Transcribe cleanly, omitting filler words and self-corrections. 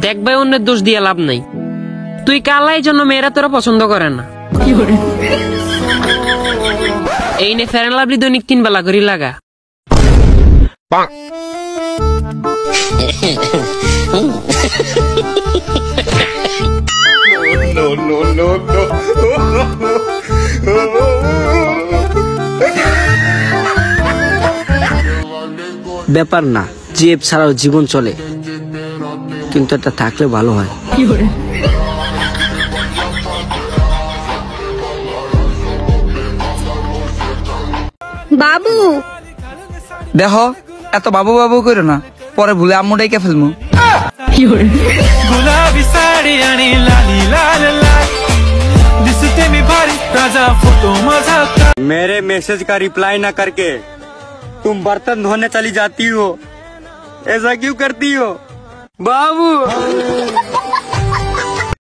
দেখ ভাই, অন্যের দোষ দিয়ে লাভ নাই। তুই কালা, এই জন্য মেয়েরা তোরা পছন্দ করে না। এই নে ফেয়ার লাভলি দৈনিক 3 বেলা করে লাগা। ব্যাপার না, জেব ছাড়াও জীবন চলে, কিন্তু এটা থাকলে ভালো হয়। বাবু দেখো, এত বাবু বাবু করো না, পরে ভুলে আম্মু ডাইকে ফেলবো। गुलाबी साडी आणि लाली लाल लाल दिसते मी भारी ताजा फोटो माझा। मेरे मैसेज का रिप्लाई ना करके तुम बर्तन धोने चली जाती हो, ऐसा क्यों करती हो बाबू?